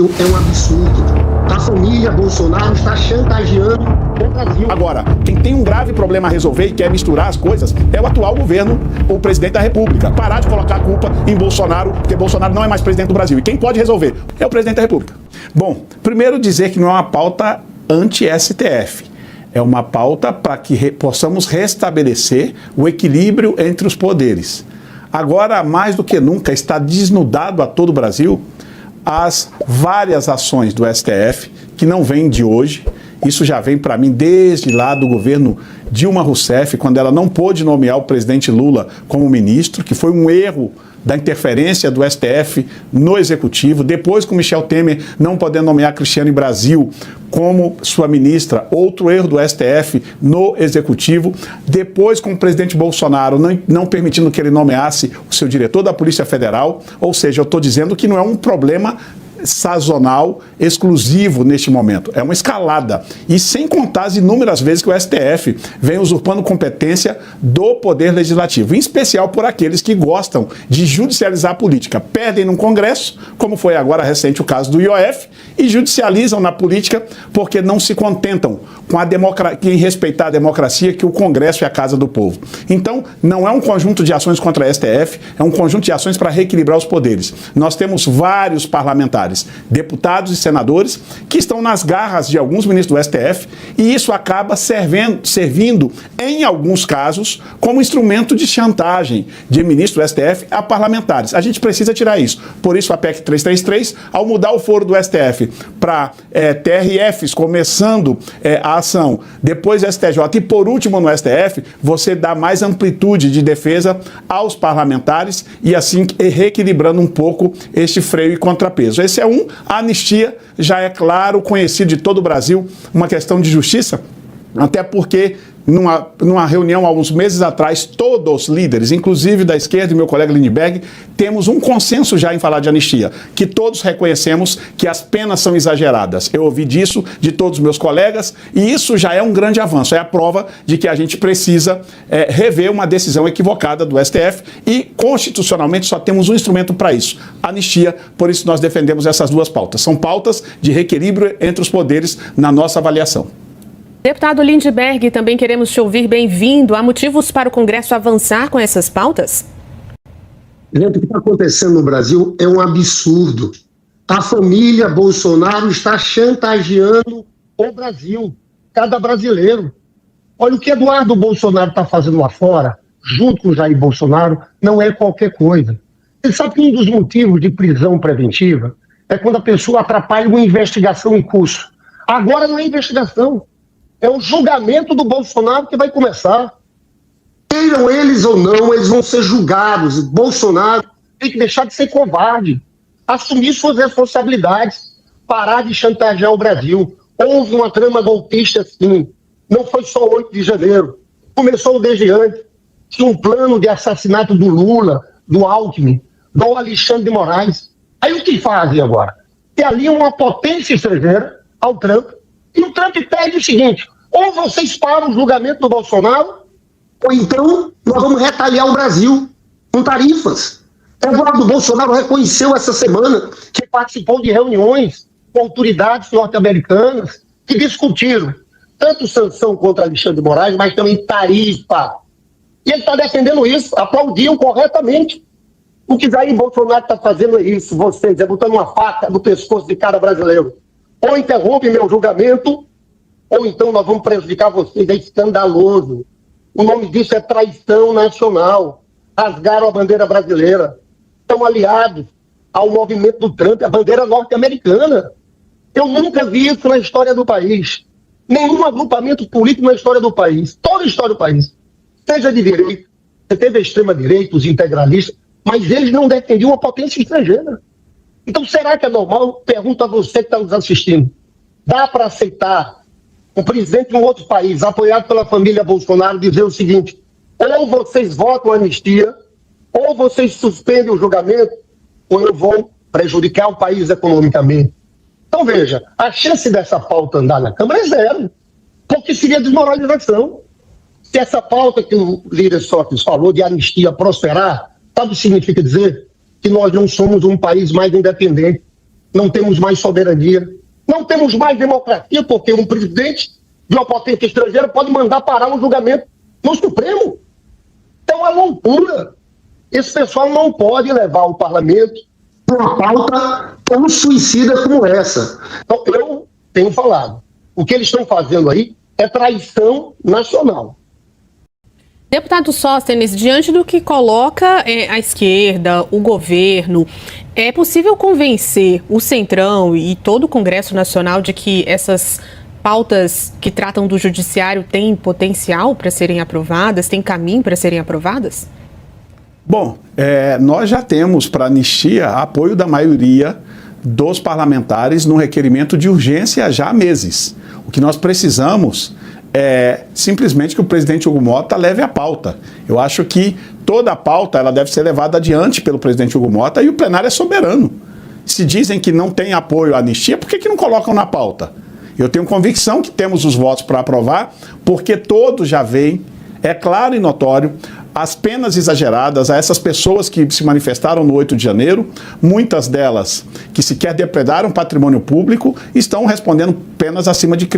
É um absurdo. A família Bolsonaro está chantageando o Brasil. Agora, quem tem um grave problema a resolver e quer misturar as coisas é o atual governo, o presidente da República. Parar de colocar a culpa em Bolsonaro, porque Bolsonaro não é mais presidente do Brasil. E quem pode resolver é o presidente da República. Bom, primeiro dizer que não é uma pauta anti-STF. É uma pauta para que possamos restabelecer o equilíbrio entre os poderes. Agora, mais do que nunca, está desnudado a todo o Brasil as várias ações do STF, que não vêm de hoje. Isso já vem para mim desde lá do governo Dilma Rousseff, quando ela não pôde nomear o presidente Lula como ministro, que foi um erro da interferência do STF no Executivo. Depois, com Michel Temer não podendo nomear Cristiane Brasil como sua ministra, outro erro do STF no Executivo. Depois, com o presidente Bolsonaro não permitindo que ele nomeasse o seu diretor da Polícia Federal. Ou seja, eu estou dizendo que não é um problema sazonal, exclusivo neste momento. É uma escalada. E sem contar as inúmeras vezes que o STF vem usurpando competência do Poder Legislativo, em especial por aqueles que gostam de judicializar a política. Perdem no Congresso, como foi agora recente o caso do IOF, e judicializam na política porque não se contentam com em respeitar a democracia, que o Congresso é a casa do povo. Então, não é um conjunto de ações contra a STF, é um conjunto de ações para reequilibrar os poderes. Nós temos vários parlamentares, deputados e senadores, que estão nas garras de alguns ministros do STF, e isso acaba servindo, em alguns casos, como instrumento de chantagem de ministro do STF a parlamentares. A gente precisa tirar isso. Por isso, a PEC 333, ao mudar o foro do STF para TRFs, começando a ação, depois STJ e, por último, no STF, você dá mais amplitude de defesa aos parlamentares e, assim, reequilibrando um pouco este freio e contrapeso. Esse é a anistia, já é claro, conhecido de todo o Brasil, uma questão de justiça, até porque numa reunião há uns meses atrás, todos os líderes, inclusive da esquerda e meu colega Lindbergh, temos um consenso já em falar de anistia, que todos reconhecemos que as penas são exageradas. Eu ouvi disso de todos os meus colegas e isso já é um grande avanço, é a prova de que a gente precisa rever uma decisão equivocada do STF e constitucionalmente só temos um instrumento para isso, anistia. Por isso nós defendemos essas duas pautas. São pautas de reequilíbrio entre os poderes na nossa avaliação. Deputado Lindbergh, também queremos te ouvir. Bem-vindo. Há motivos para o Congresso avançar com essas pautas? Gente, o que está acontecendo no Brasil é um absurdo. A família Bolsonaro está chantageando o Brasil, cada brasileiro. Olha, o que Eduardo Bolsonaro está fazendo lá fora, junto com Jair Bolsonaro, não é qualquer coisa. Você sabe que um dos motivos de prisão preventiva é quando a pessoa atrapalha uma investigação em curso. Agora não é investigação. É o julgamento do Bolsonaro que vai começar. Queiram eles ou não, eles vão ser julgados. Bolsonaro tem que deixar de ser covarde, assumir suas responsabilidades, parar de chantagear o Brasil. Houve uma trama golpista, sim. Não foi só 8 de janeiro. Começou desde antes. Tinha um plano de assassinato do Lula, do Alckmin, do Alexandre de Moraes. Aí o que fazem agora? Tem ali uma potência estrangeira ao Trump. E o Trump pede o seguinte: ou vocês param o julgamento do Bolsonaro, ou então nós vamos retaliar o Brasil com tarifas. Eduardo Bolsonaro reconheceu essa semana que participou de reuniões com autoridades norte-americanas que discutiram tanto sanção contra Alexandre de Moraes, mas também tarifa. E ele está defendendo isso, aplaudiam corretamente. O que Jair Bolsonaro está fazendo é isso, vocês, é botando uma faca no pescoço de cada brasileiro. Ou interrompe meu julgamento, ou então nós vamos prejudicar vocês. É escandaloso. O nome disso é traição nacional. Rasgaram a bandeira brasileira. Estão aliados ao movimento do Trump, a bandeira norte-americana. Eu nunca vi isso na história do país. Nenhum agrupamento político na história do país. Toda a história do país. Seja de direita, você teve a extrema-direita, os integralistas, mas eles não defendiam a potência estrangeira. Então, será que é normal? Pergunto a você que está nos assistindo. Dá para aceitar o presidente de um outro país, apoiado pela família Bolsonaro, dizer o seguinte: ou vocês votam a anistia, ou vocês suspendem o julgamento, ou eu vou prejudicar o país economicamente. Então, veja, a chance dessa pauta andar na Câmara é zero, porque seria desmoralização. Se essa pauta que o líder Sócrates falou de anistia prosperar, sabe o que significa dizer? Que nós não somos um país mais independente. não temos mais soberania, não temos mais democracia, porque um presidente de uma potência estrangeira pode mandar parar um julgamento no Supremo. Então é loucura. Esse pessoal não pode levar o parlamento para uma pauta tão suicida como essa. Então, eu tenho falado, o que eles estão fazendo aí é traição nacional. Deputado Sóstenes, diante do que coloca a esquerda, o governo, é possível convencer o Centrão e todo o Congresso Nacional de que essas pautas que tratam do judiciário têm potencial para serem aprovadas, têm caminho para serem aprovadas? Bom, nós já temos para a anistia apoio da maioria dos parlamentares no requerimento de urgência já há meses. O que nós precisamos é simplesmente que o presidente Hugo Mota leve a pauta. Eu acho que toda a pauta ela deve ser levada adiante pelo presidente Hugo Mota e o plenário é soberano. Se dizem que não tem apoio à anistia, por que não colocam na pauta? Eu tenho convicção que temos os votos para aprovar, porque todos já veem, é claro e notório, as penas exageradas a essas pessoas que se manifestaram no 8 de janeiro, muitas delas que sequer depredaram patrimônio público, estão respondendo penas acima de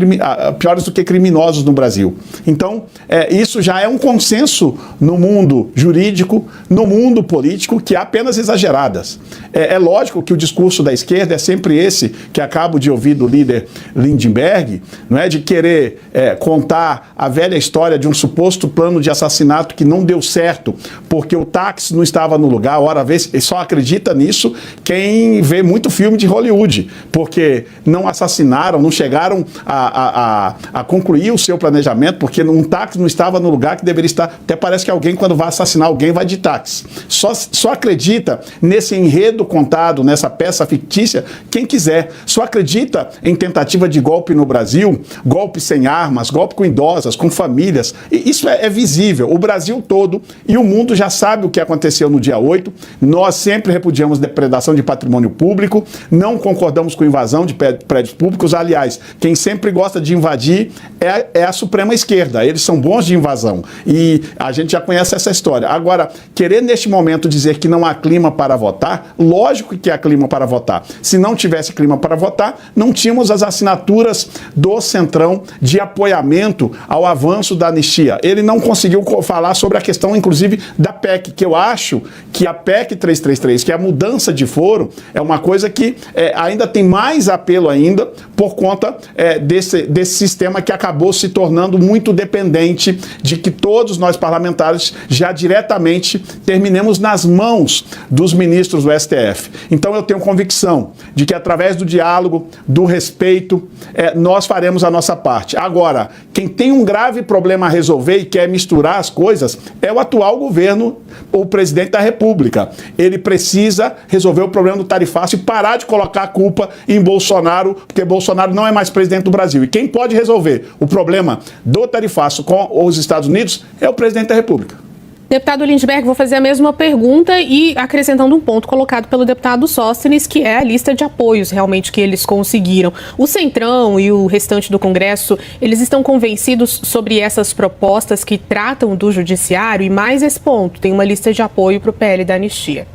piores do que criminosos no Brasil. Então, isso já é um consenso no mundo jurídico, no mundo político, que há penas exageradas. É lógico que o discurso da esquerda é sempre esse que acabo de ouvir do líder Lindbergh, não é, de querer contar a velha história de um suposto plano de assassinato que não deu certo, porque o táxi não estava no lugar. Ora, só acredita nisso quem vê muito filme de Hollywood, porque não assassinaram, não chegaram a concluir o seu planejamento, porque um táxi não estava no lugar que deveria estar. Até parece que alguém, quando vai assassinar alguém, vai de táxi. Só acredita nesse enredo contado, nessa peça fictícia, quem quiser. Só acredita em tentativa de golpe no Brasil, golpe sem armas, golpe com idosas, com famílias. E isso é visível. O Brasil todo e o mundo já sabe o que aconteceu no dia 8. Nós sempre repudiamos depredação de patrimônio público, não concordamos com invasão de prédios públicos. Aliás, quem sempre gosta de invadir é a Suprema Esquerda. Eles são bons de invasão e a gente já conhece essa história. Agora, querer neste momento dizer que não há clima para votar, lógico que há clima para votar. Se não tivesse clima para votar, não tínhamos as assinaturas do Centrão de apoiamento ao avanço da anistia. Ele não conseguiu falar sobre a questão, inclusive, da PEC, que eu acho que a PEC 333, que é a mudança de foro, é uma coisa que ainda tem mais apelo ainda por conta desse sistema que acabou se tornando muito dependente de que todos nós parlamentares já diretamente terminemos nas mãos dos ministros do STF. Então eu tenho convicção de que através do diálogo, do respeito, nós faremos a nossa parte. Agora, quem tem um grave problema a resolver e quer misturar as coisas é o atual governo, o presidente da República. Ele precisa resolver o problema do tarifaço e parar de colocar a culpa em Bolsonaro, porque Bolsonaro não é mais presidente do Brasil. E quem pode resolver o problema do tarifaço com os Estados Unidos é o presidente da República. Deputado Lindbergh, vou fazer a mesma pergunta e acrescentando um ponto colocado pelo deputado Sóstenes, que é a lista de apoios realmente que eles conseguiram. O Centrão e o restante do Congresso, eles estão convencidos sobre essas propostas que tratam do judiciário? E mais esse ponto, tem uma lista de apoio para o PL da anistia.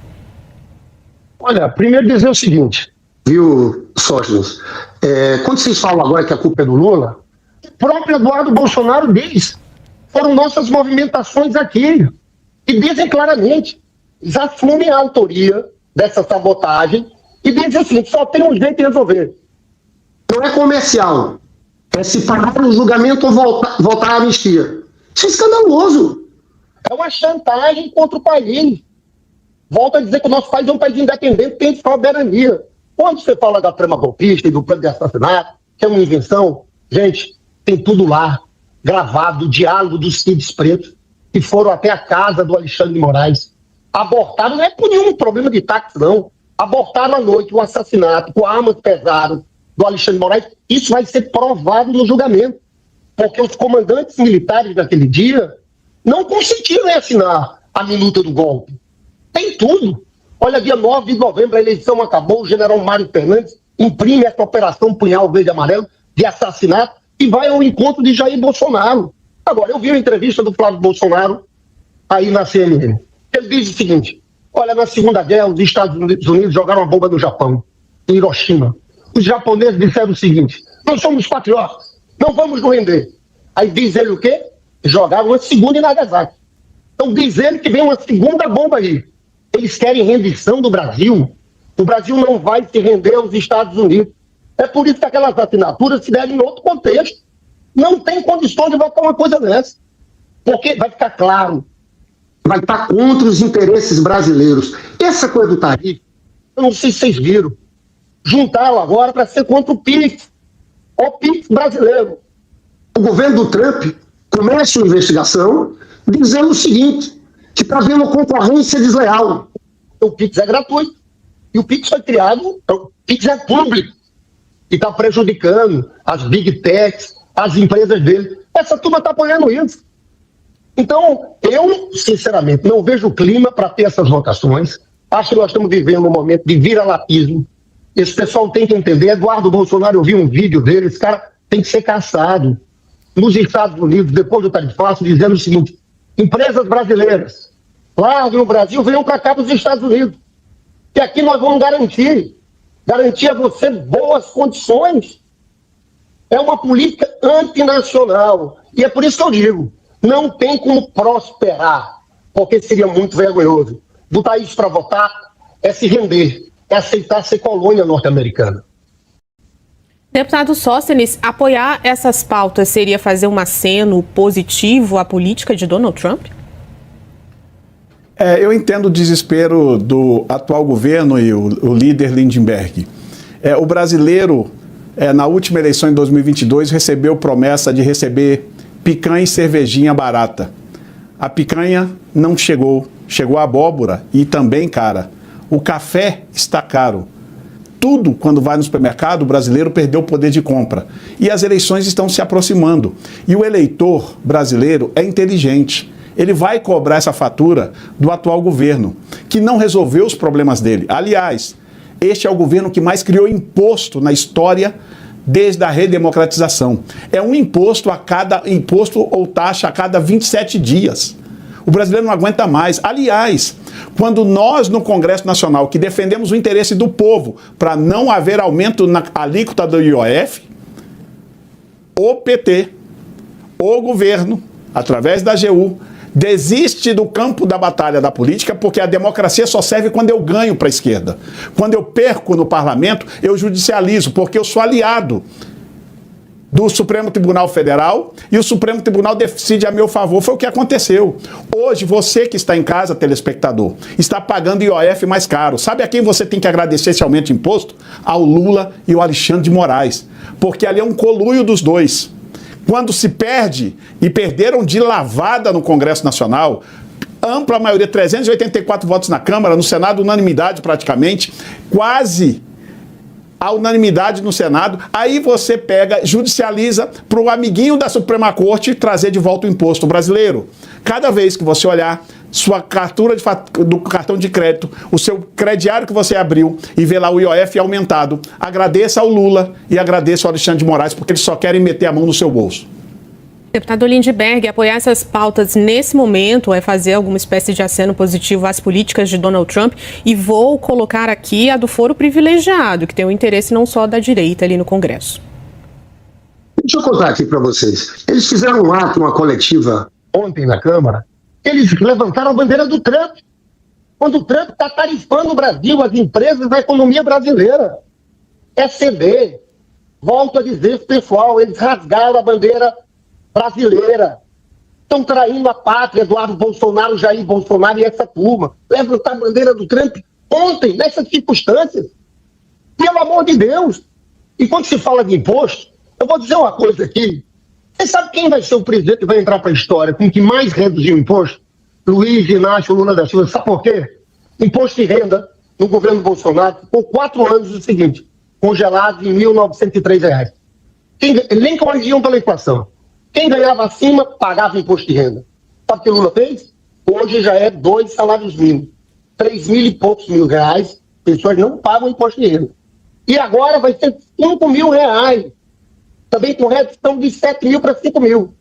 Olha, primeiro dizer o seguinte, viu, Sóstenes? Quando vocês falam agora que a culpa é do Lula, o próprio Eduardo Bolsonaro diz, foram nossas movimentações aqui. E dizem claramente, já assumem a autoria dessa sabotagem e dizem assim, só tem um jeito de resolver. Não é comercial, é se parar no julgamento ou voltar à anistia. Isso é escandaloso. É uma chantagem contra o país. Volto a dizer que o nosso país é um país independente, tem soberania. Quando você fala da trama golpista e do plano de assassinato, que é uma invenção, gente, tem tudo lá, gravado, o diálogo dos Cides Pretos, que foram até a casa do Alexandre de Moraes, abortaram, não é por nenhum problema de táxi, não, abortaram à noite o assassinato com armas pesadas do Alexandre de Moraes. Isso vai ser provado no julgamento, porque os comandantes militares daquele dia não consentiram em assinar a minuta do golpe. Tem tudo. Olha, dia 9 de novembro a eleição acabou, o general Mário Fernandes imprime essa operação Punhal Verde e Amarelo de assassinato e vai ao encontro de Jair Bolsonaro. Agora, eu vi uma entrevista do Flávio Bolsonaro aí na CNN. Ele diz o seguinte, olha, na Segunda Guerra os Estados Unidos jogaram uma bomba no Japão. em Hiroshima. Os japoneses disseram o seguinte: nós somos patriotas, não vamos nos render. Aí diz ele o quê? Jogaram uma segunda em Nagasaki. Então diz ele que vem uma segunda bomba aí. Eles querem rendição do Brasil. O Brasil não vai se render aos Estados Unidos. É por isso que aquelas assinaturas se devem em outro contexto. Não tem condições de votar uma coisa dessa. Porque vai ficar claro, vai estar contra os interesses brasileiros. Essa coisa do tarifa, eu não sei se vocês viram, juntaram agora para ser contra o PIX. O PIX brasileiro. O governo do Trump começa uma investigação dizendo o seguinte, que está havendo concorrência desleal. O PIX é gratuito. E o PIX foi criado, o PIX é público. E está prejudicando as big techs, as empresas dele. Essa turma está apoiando isso. Então, eu, sinceramente, não vejo clima para ter essas votações. Acho que nós estamos vivendo um momento de vira-latismo. Esse pessoal tem que entender. Eduardo Bolsonaro, eu vi um vídeo dele, esse cara tem que ser caçado. Nos Estados Unidos, depois do tarifaço, dizendo o seguinte: empresas brasileiras, larguem o Brasil, venham para cá dos Estados Unidos. Que aqui nós vamos garantir a você boas condições. É uma política antinacional. E é por isso que eu digo, não tem como prosperar, porque seria muito vergonhoso. Botar isso para votar é se render, é aceitar ser colônia norte-americana. Deputado Sóstenes, apoiar essas pautas seria fazer um aceno positivo à política de Donald Trump? Eu entendo o desespero do atual governo e o líder Lindbergh. O brasileiro, na última eleição em 2022, recebeu promessa de receber picanha e cervejinha barata. A picanha não chegou, chegou a abóbora e também cara. O café está caro. Tudo, quando vai no supermercado, o brasileiro perdeu o poder de compra. E as eleições estão se aproximando. E o eleitor brasileiro é inteligente. Ele vai cobrar essa fatura do atual governo, que não resolveu os problemas dele. Aliás, este é o governo que mais criou imposto na história desde a redemocratização. É um imposto ou taxa a cada 27 dias. O brasileiro não aguenta mais. Aliás, quando nós no Congresso Nacional, que defendemos o interesse do povo para não haver aumento na alíquota do IOF, o PT, o governo, através da AGU, desiste do campo da batalha da política, porque a democracia só serve quando eu ganho para a esquerda. Quando eu perco no parlamento, eu judicializo, porque eu sou aliado do Supremo Tribunal Federal e o Supremo Tribunal decide a meu favor. Foi o que aconteceu. Hoje, você que está em casa, telespectador, está pagando IOF mais caro. Sabe a quem você tem que agradecer esse aumento de imposto? Ao Lula e ao Alexandre de Moraes, porque ali é um conluio dos dois. Quando se perde, e perderam de lavada no Congresso Nacional, ampla maioria, 384 votos na Câmara, no Senado, unanimidade praticamente, quase a unanimidade no Senado, aí você pega, judicializa para o amiguinho da Suprema Corte trazer de volta o imposto brasileiro. Cada vez que você olhar sua captura do cartão de crédito, o seu crediário que você abriu e vê lá o IOF aumentado, agradeça ao Lula e agradeça ao Alexandre de Moraes, porque eles só querem meter a mão no seu bolso. Deputado Lindbergh, apoiar essas pautas nesse momento é fazer alguma espécie de aceno positivo às políticas de Donald Trump, e vou colocar aqui a do foro privilegiado, que tem um interesse não só da direita ali no Congresso. Deixa eu contar aqui para vocês. Eles fizeram um ato, uma coletiva ontem na Câmara, eles levantaram a bandeira do Trump. Quando o Trump está tarifando o Brasil, as empresas, a economia brasileira. É ceder. Volto a dizer, pessoal, eles rasgaram a bandeira brasileira. Estão traindo a pátria, Eduardo Bolsonaro, Jair Bolsonaro e essa turma. Levantar a bandeira do Trump ontem, nessas circunstâncias. Pelo amor de Deus. E quando se fala de imposto, eu vou dizer uma coisa aqui. Você sabe quem vai ser o presidente que vai entrar para a história com que mais reduziu o imposto? Luiz Inácio Lula da Silva. Sabe por quê? Imposto de renda no governo Bolsonaro ficou 4 anos o seguinte, congelado em R$ 1.903. Nem corrigiam pela equação. Quem ganhava acima, pagava imposto de renda. Sabe o que o Lula fez? Hoje já é 2 salários mínimos. 3 mil e poucos mil reais, pessoas não pagam imposto de renda. E agora vai ser 5 mil reais. Também com redução de 7 mil para 5 mil.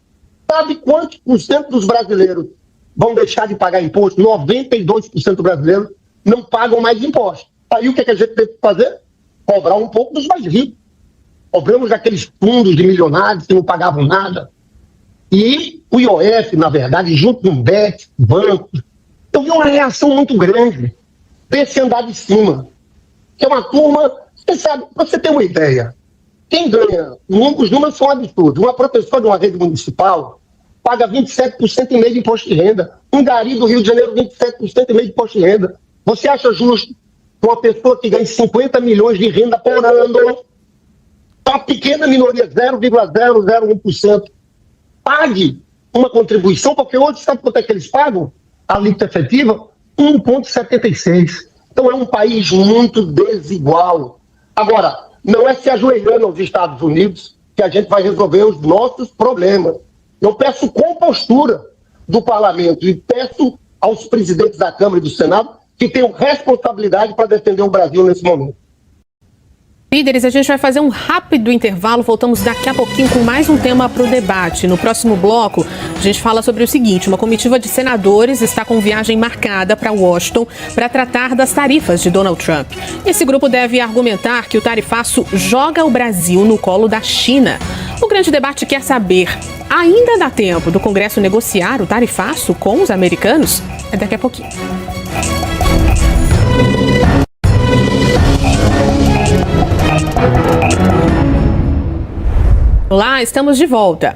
Sabe quantos por cento dos brasileiros vão deixar de pagar imposto? 92% dos brasileiros não pagam mais imposto. Aí o que a gente tem que fazer? cobrar um pouco dos mais ricos. Cobramos daqueles fundos de milionários que não pagavam nada. E o IOF, na verdade, junto com o BET, banco, eu vi uma reação muito grande desse andar de cima. Que é uma turma, você sabe, pra você ter uma ideia, quem ganha, os números são absurdos. Uma professora de uma rede municipal paga 27% e meio de imposto de renda. Um gari do Rio de Janeiro, 27% e meio de imposto de renda. Você acha justo que uma pessoa que ganha 50 milhões de renda por ano, uma pequena minoria, 0,001%, pague uma contribuição? Porque hoje, sabe quanto é que eles pagam? A alíquota efetiva? 1,76%. Então é um país muito desigual. Agora, não é se ajoelhando aos Estados Unidos que a gente vai resolver os nossos problemas. Eu peço compostura do parlamento e peço aos presidentes da Câmara e do Senado que tenham responsabilidade para defender o Brasil nesse momento. Líderes, a gente vai fazer um rápido intervalo, voltamos daqui a pouquinho com mais um tema para o debate. No próximo bloco, a gente fala sobre o seguinte: uma comitiva de senadores está com viagem marcada para Washington para tratar das tarifas de Donald Trump. Esse grupo deve argumentar que o tarifaço joga o Brasil no colo da China. O grande debate quer saber: ainda dá tempo do Congresso negociar o tarifaço com os americanos? É daqui a pouquinho. Olá, estamos de volta.